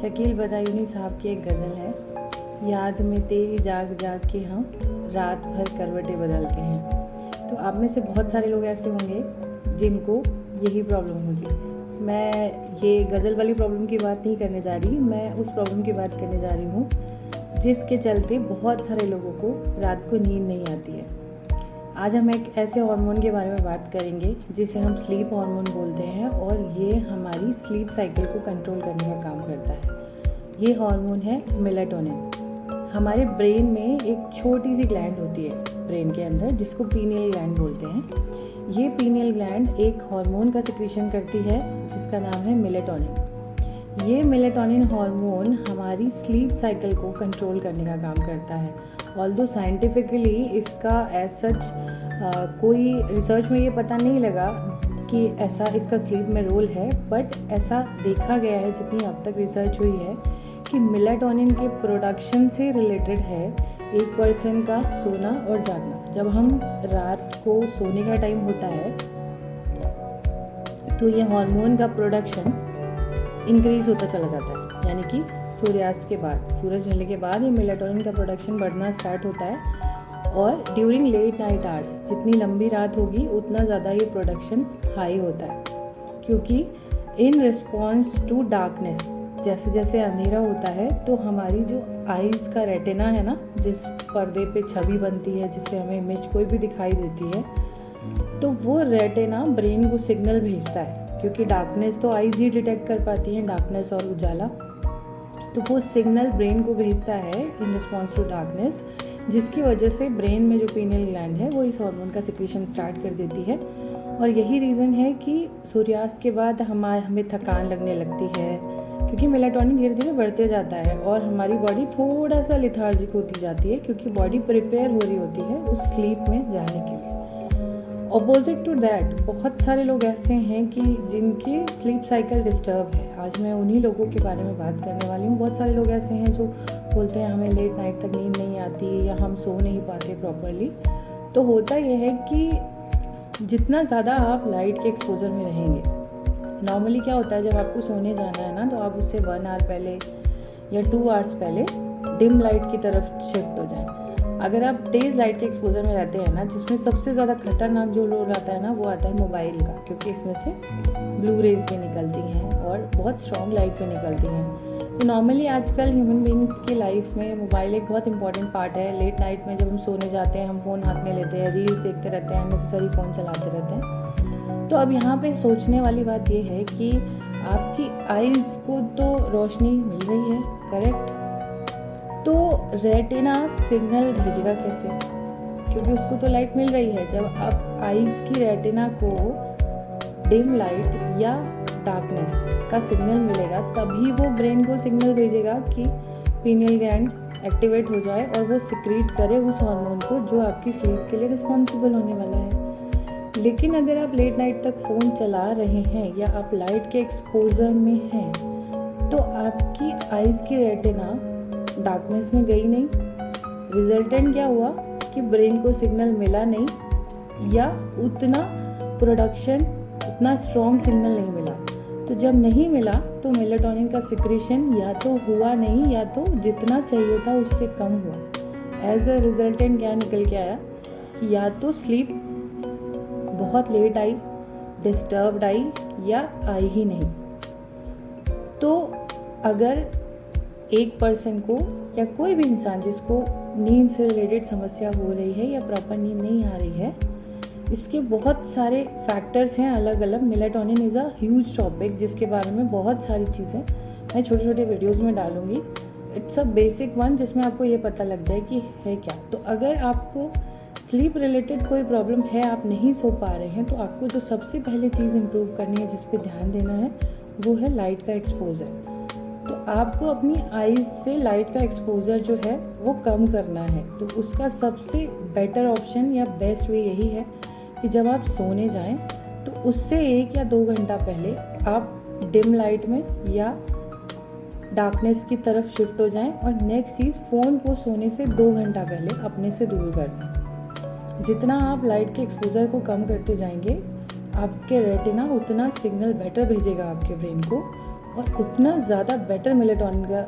शकील बदायूनी साहब की एक गज़ल है, याद में तेरी जाग जाग के हम रात भर करवटें बदलते हैं। तो आप में से बहुत सारे लोग ऐसे होंगे जिनको यही प्रॉब्लम होगी। मैं ये गज़ल वाली प्रॉब्लम की बात नहीं करने जा रही, मैं उस प्रॉब्लम की बात करने जा रही हूँ जिसके चलते बहुत सारे लोगों को रात को नींद नहीं आती है। आज हम एक ऐसे हार्मोन के बारे में बात करेंगे जिसे हम स्लीप हार्मोन बोलते हैं और ये हमारी स्लीप साइकिल को कंट्रोल करने का काम करता है। ये हार्मोन है मेलाटोनिन। हमारे ब्रेन में एक छोटी सी ग्लैंड होती है ब्रेन के अंदर जिसको पीनियल ग्लैंड बोलते हैं। ये पीनियल ग्लैंड एक हार्मोन का सिक्रीशन करती है जिसका नाम है मेलाटोनिन। ये मेलाटोनिन हार्मोन हमारी स्लीप साइकिल को कंट्रोल करने का काम करता है। ऑल्दो साइंटिफिकली इसका एज सच कोई रिसर्च में ये पता नहीं लगा कि ऐसा इसका स्लीप में रोल है, बट ऐसा देखा गया है जितनी अब तक रिसर्च हुई है कि मेलाटोनिन के प्रोडक्शन से रिलेटेड है एक पर्सन का सोना और जागना। जब हम रात को सोने का टाइम होता है तो ये हार्मोन का प्रोडक्शन इंक्रीज होता चला जाता है, यानी कि सूर्यास्त के बाद, सूरज ढलने के बाद ये मेलाटोनिन का प्रोडक्शन बढ़ना स्टार्ट होता है और ड्यूरिंग लेट नाइट आवर्स, जितनी लंबी रात होगी उतना ज़्यादा ये प्रोडक्शन हाई होता है, क्योंकि इन रिस्पॉन्स टू डार्कनेस, जैसे जैसे अंधेरा होता है तो हमारी जो आईज़ का रेटिना है ना, जिस पर्दे पे छवि बनती है जिससे हमें इमेज कोई भी दिखाई देती है, तो वो रेटिना ब्रेन को सिग्नल भेजता है, क्योंकि डार्कनेस तो आईज ही डिटेक्ट कर पाती हैं, डार्कनेस और उजाला। तो वो सिग्नल ब्रेन को भेजता है इन रिस्पॉन्स टू डार्कनेस, जिसकी वजह से ब्रेन में जो पीनियल ग्लैंड है वो इस हार्मोन का सिक्रीशन स्टार्ट कर देती है। और यही रीज़न है कि सूर्यास्त के बाद हमें थकान लगने लगती है, क्योंकि मेलाटोनिन धीरे धीरे बढ़ते जाता है और हमारी बॉडी थोड़ा सा लेथार्जिक होती जाती है, क्योंकि बॉडी प्रिपेयर हो रही होती है उस स्लीप में जाने के लिए। ऑपोजिट टू दैट बहुत सारे लोग ऐसे हैं कि जिनकी स्लीप साइकिल डिस्टर्ब है। आज मैं उन्हीं लोगों के बारे में बात करने वाली हूँ। बहुत सारे लोग ऐसे हैं जो बोलते हैं हमें लेट नाइट तक नींद नहीं आती या हम सो नहीं पाते प्रॉपरली। तो होता यह है कि जितना ज़्यादा आप लाइट के एक्सपोजर में रहेंगे, नॉर्मली क्या होता है जब आपको सोने जाना है ना, तो आप उससे 1 आवर पहले या 2 आवर्स पहले डिम लाइट की तरफ शिफ्ट हो जाएं। अगर आप तेज़ लाइट के एक्सपोजर में रहते हैं ना, जिसमें सबसे ज़्यादा खतरनाक जो लोड आता है ना, वो आता है मोबाइल का, क्योंकि इसमें से ब्लू रेज भी निकलती हैं और बहुत स्ट्रॉन्ग लाइट भी निकलती हैं। तो नॉर्मली आजकल ह्यूमन बीइंग्स की लाइफ में मोबाइल एक बहुत इंपॉर्टेंट पार्ट है। लेट नाइट में जब हम सोने जाते हैं, हम फ़ोन हाथ में लेते हैं, रील्स देखते रहते हैं, अननेसेसरी फ़ोन चलाते रहते हैं। तो अब यहाँ पे सोचने वाली बात ये है कि आपकी आइज़ को तो रोशनी मिल रही है, करेक्ट, तो रेटिना सिग्नल भेजेगा कैसे? क्योंकि उसको तो लाइट मिल रही है। जब आप आइज़ की रेटिना को डिम लाइट या डार्कनेस का सिग्नल मिलेगा, तभी वो ब्रेन को सिग्नल भेजेगा कि पीनियल ग्लैंड एक्टिवेट हो जाए और वो सिक्रीट करे उस हार्मोन को जो आपकी स्लीप के लिए रिस्पॉन्सिबल होने वाला है। लेकिन अगर आप लेट नाइट तक फ़ोन चला रहे हैं या आप लाइट के एक्सपोजर में हैं, तो आपकी आइज़ की रेटिना डार्कनेस में गई नहीं। रिजल्टेंट क्या हुआ कि ब्रेन को सिग्नल मिला नहीं या उतना प्रोडक्शन, उतना स्ट्रॉन्ग सिग्नल नहीं मिला। तो जब नहीं मिला तो मेलाटोनिन का सिक्रीशन या तो हुआ नहीं या तो जितना चाहिए था उससे कम हुआ। एज अ रिजल्टेंट क्या निकल के आया कि या तो स्लीप बहुत लेट आई, डिस्टर्ब्ड आई या आई ही नहीं। तो अगर एक पर्सन को या कोई भी इंसान जिसको नींद से रिलेटेड समस्या हो रही है या प्रॉपर नींद नहीं आ रही है, इसके बहुत सारे फैक्टर्स हैं अलग अलग। Melatonin is a huge topic जिसके बारे में बहुत सारी चीज़ें मैं छोटे छोटे वीडियोस में डालूंगी। इट्स अ बेसिक वन जिसमें आपको ये पता लग जाए कि है क्या। तो अगर आपको स्लीप रिलेटेड कोई प्रॉब्लम है, आप नहीं सो पा रहे हैं, तो आपको जो सबसे पहले चीज़ इम्प्रूव करनी है, जिस पर ध्यान देना है, वो है लाइट का एक्सपोजर। तो आपको अपनी आईज से लाइट का एक्सपोजर जो है वो कम करना है। तो उसका सबसे बेटर ऑप्शन या बेस्ट वे यही है कि जब आप सोने जाएं तो उससे 1 या 2 घंटा पहले आप डिम लाइट में या डार्कनेस की तरफ शिफ्ट हो जाएं। और नेक्स्ट चीज़, फ़ोन को सोने से 2 घंटा पहले अपने से दूर कर दें। जितना आप लाइट के एक्सपोजर को कम करते जाएंगे, आपके रेटिना उतना सिग्नल बेटर भेजेगा आपके ब्रेन को और उतना ज़्यादा बेटर मेलेटोनिन का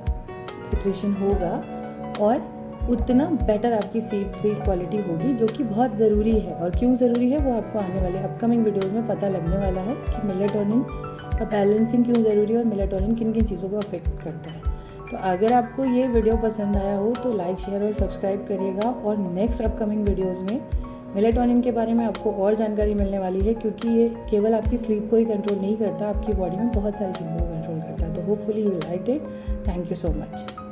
सिक्रेशन होगा और उतना बेटर आपकी स्लीप क्वालिटी होगी, जो कि बहुत ज़रूरी है। और क्यों ज़रूरी है वो आपको आने वाले अपकमिंग वीडियोस में पता लगने वाला है कि मेलेटोनिन का बैलेंसिंग क्यों ज़रूरी है और मेलेटोनिन किन किन चीज़ों को अफेक्ट करता है। तो अगर आपको ये वीडियो पसंद आया हो तो लाइक, शेयर और सब्सक्राइब करिएगा। और नेक्स्ट अपकमिंग वीडियोज़ में मेलेटोनिन के बारे में आपको और जानकारी मिलने वाली है, क्योंकि ये केवल आपकी स्लीप को ही कंट्रोल नहीं करता, आपकी बॉडी में बहुत सारी चीज़ों को कंट्रोल करता है। तो hopefully you like it. Thank you so much.